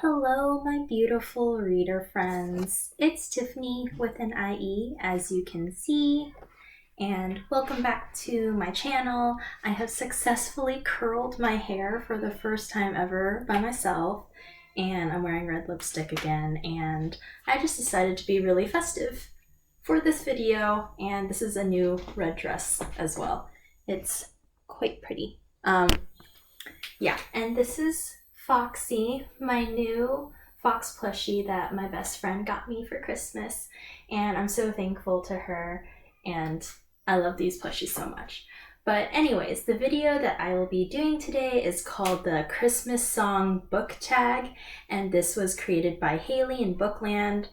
Hello, my beautiful reader friends. It's Tiffany with an IE, as you can see, and welcome back to my channel. I have successfully curled my hair for the first time ever by myself, and I'm wearing red lipstick again, and I just decided to be really festive for this video, and this is a new red dress as well. It's quite pretty. Yeah, and this is Foxy, my new fox plushie that my best friend got me for Christmas, and I'm so thankful to her, and I love these plushies so much. But anyways, the video that I will be doing today is called the Christmas Song Book Tag, and this was created by Haley in Bookland,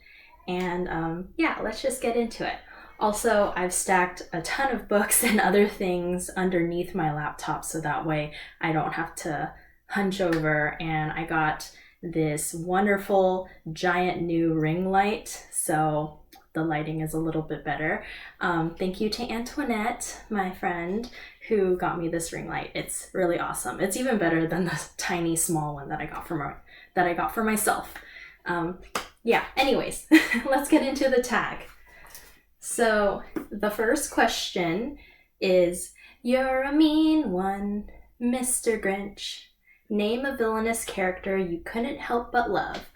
and yeah, let's just get into it. Also, I've stacked a ton of books and other things underneath my laptop so that way I don't have to hunch over, and I got this wonderful giant new ring light, so the lighting is a little bit better. Thank you to Antoinette, my friend, who got me this ring light. It's really awesome. It's even better than the tiny small one that I got for myself. Yeah, anyways, let's get into the tag. So the first question is, "You're a mean one, Mr. Grinch. Name a villainous character you couldn't help but love."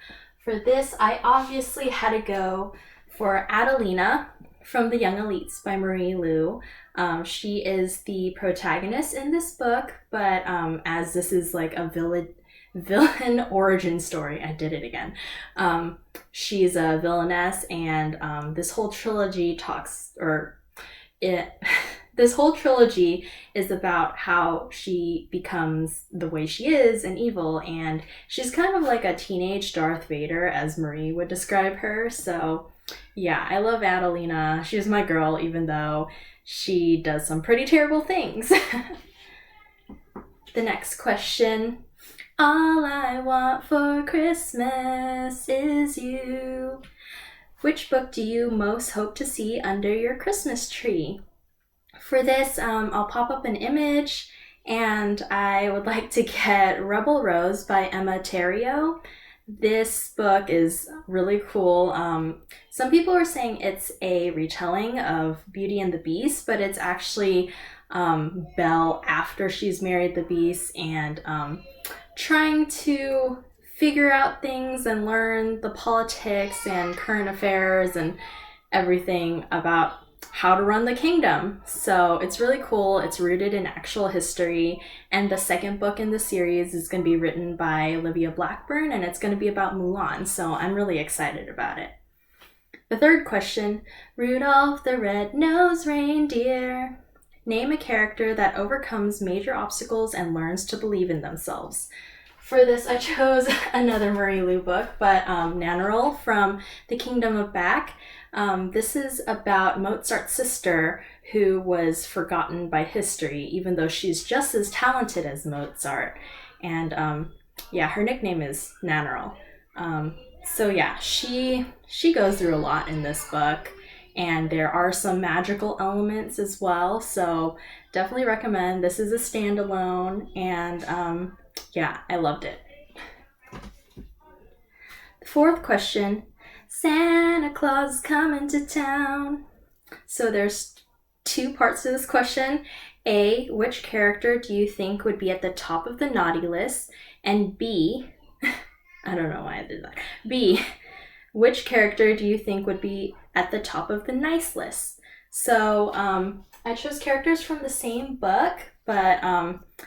For this, I obviously had to go for Adelina from The Young Elites by Marie Lu. She is the protagonist in this book, but as this is like a villain origin story, I did it again. She's a villainess, and this whole trilogy this whole trilogy is about how she becomes the way she is and evil, and she's kind of like a teenage Darth Vader, as Marie would describe her. So yeah, I love Adelina. She's my girl, even though she does some pretty terrible things. The next question. "All I want for Christmas is you. Which book do you most hope to see under your Christmas tree?" For this, I'll pop up an image, and I would like to get Rebel Rose by Emma Terrio. This book is really cool. Some people are saying it's a retelling of Beauty and the Beast, but it's actually Belle after she's married the Beast and trying to figure out things and learn the politics and current affairs and everything about how to run the kingdom. So it's really cool. It's rooted in actual history, and the second book in the series is going to be written by Olivia Blackburn, and it's going to be about Mulan, so I'm really excited about it. The third question, "Rudolph the Red-Nosed Reindeer. Name a character that overcomes major obstacles and learns to believe in themselves." For this, I chose another Marie Lu book, but Nannerl from The Kingdom of Back. This is about Mozart's sister who was forgotten by history, even though she's just as talented as Mozart. And yeah, her nickname is Nannerl. So yeah, she goes through a lot in this book, and there are some magical elements as well, so definitely recommend. This is a standalone, and yeah, I loved it. The fourth question, "Santa Claus is coming to town." So there's two parts to this question. A, which character do you think would be at the top of the naughty list? And B, I don't know why I did that. B, which character do you think would be at the top of the nice list? So I chose characters from the same book, but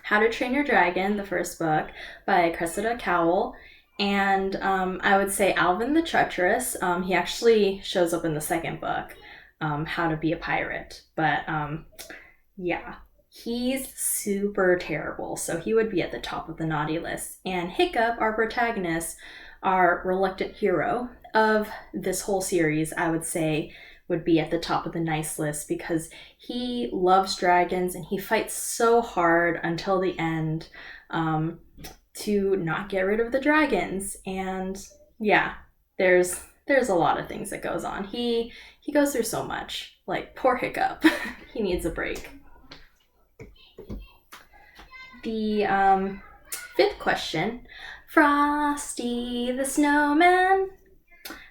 How to Train Your Dragon, the first book by Cressida Cowell, and I would say Alvin the Treacherous. He actually shows up in the second book, How to Be a Pirate, but yeah, he's super terrible, so he would be at the top of the naughty list. And Hiccup, our protagonist, our reluctant hero of this whole series, I would say would be at the top of the nice list because he loves dragons and he fights so hard until the end to not get rid of the dragons. And yeah, there's a lot of things that goes on. He goes through so much. Like, poor Hiccup. He needs a break. The fifth question, Frosty the Snowman.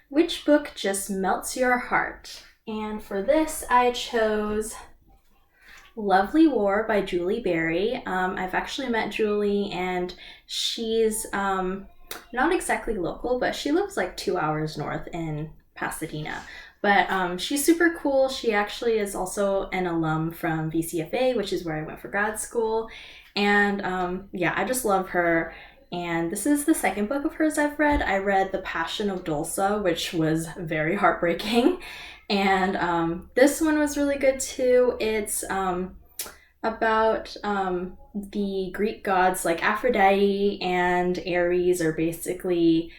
Which book just melts your heart? And for this, I chose Lovely War by Julie Berry. I've actually met Julie, and she's not exactly local, but she lives like 2 hours north in Pasadena. But she's super cool. She actually is also an alum from VCFA, which is where I went for grad school. And yeah, I just love her. And this is the second book of hers I've read. I read The Passion of Dulce, which was very heartbreaking. And this one was really good too. It's about the Greek gods, like Aphrodite and Ares are basically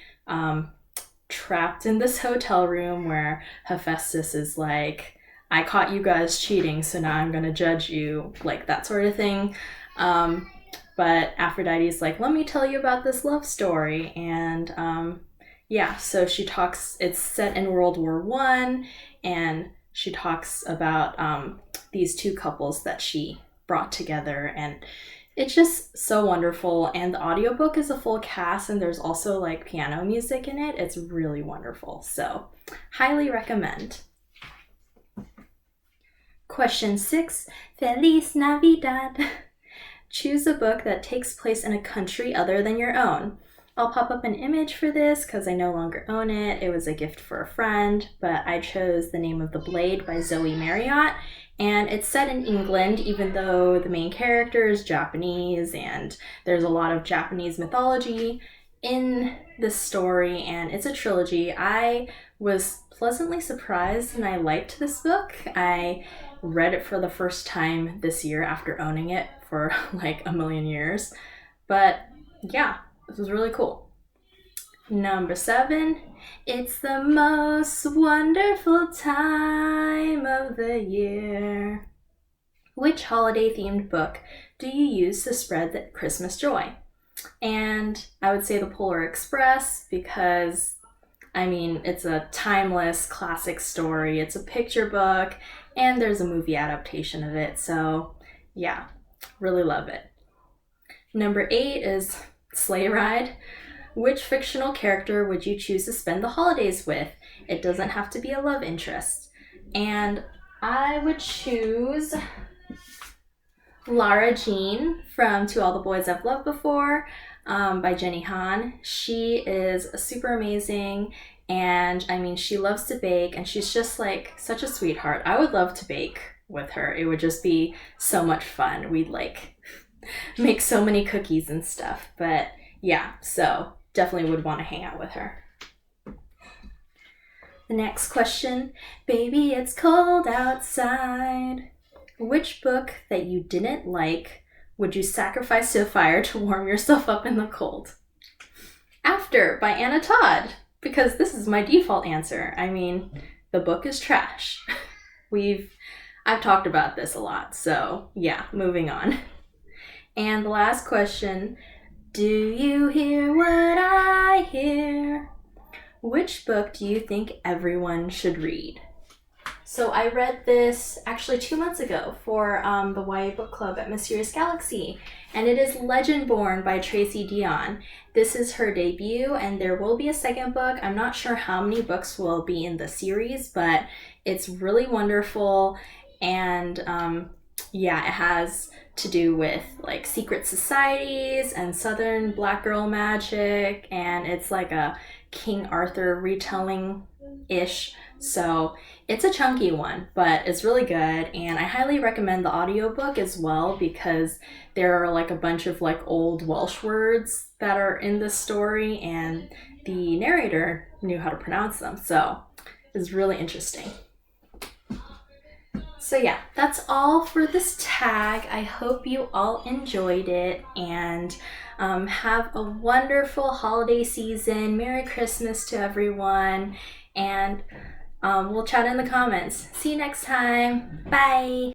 trapped in this hotel room where Hephaestus is like, I caught you guys cheating, so now I'm gonna judge you, like that sort of thing. But Aphrodite's like, let me tell you about this love story. And yeah, so she talks, it's set in World War I, and she talks about these two couples that she brought together, and it's just so wonderful. And the audiobook is a full cast, and there's also like piano music in it. It's really wonderful. So highly recommend. Question 6, Feliz Navidad. Choose a book that takes place in a country other than your own. I'll pop up an image for this because I no longer own it. It was a gift for a friend, but I chose The Name of the Blade by Zoe Marriott. And it's set in England, even though the main character is Japanese, and there's a lot of Japanese mythology in this story, and it's a trilogy. I was pleasantly surprised and I liked this book. I read it for the first time this year after owning it for like a million years. But yeah, this was really cool. Number 7, it's the most wonderful time of the year. Which holiday-themed book do you use to spread the Christmas joy? And I would say The Polar Express because, I mean, it's a timeless classic story. It's a picture book, and there's a movie adaptation of it. So yeah, really love it. Number 8 is Sleigh Ride. Which fictional character would you choose to spend the holidays with? It doesn't have to be a love interest. And I would choose Lara Jean from To All the Boys I've Loved Before by Jenny Han. She is super amazing, and I mean, she loves to bake, and she's just like such a sweetheart. I would love to bake with her. It would just be so much fun. We'd like make so many cookies and stuff. But yeah, so definitely would want to hang out with her. The next question, Baby, It's Cold Outside. Which book that you didn't like would you sacrifice to a fire to warm yourself up in the cold? After by Anna Todd, because this is my default answer. I mean, the book is trash. I've talked about this a lot, so yeah, moving on. And the last question, do you hear what I hear? Which book do you think everyone should read? So I read this actually 2 months ago for the YA book club at Mysterious Galaxy, and it is Legendborn by Tracy Deonn. This is her debut, and there will be a second book. I'm not sure how many books will be in the series, but it's really wonderful. And yeah, it has to do with like secret societies and Southern Black girl magic, and it's like a King Arthur retelling-ish. So it's a chunky one, but it's really good, and I highly recommend the audiobook as well because there are like a bunch of like old Welsh words that are in this story, and the narrator knew how to pronounce them, so it's really interesting. So yeah, that's all for this tag. I hope you all enjoyed it, and have a wonderful holiday season. Merry Christmas to everyone, and we'll chat in the comments. See you next time. Bye!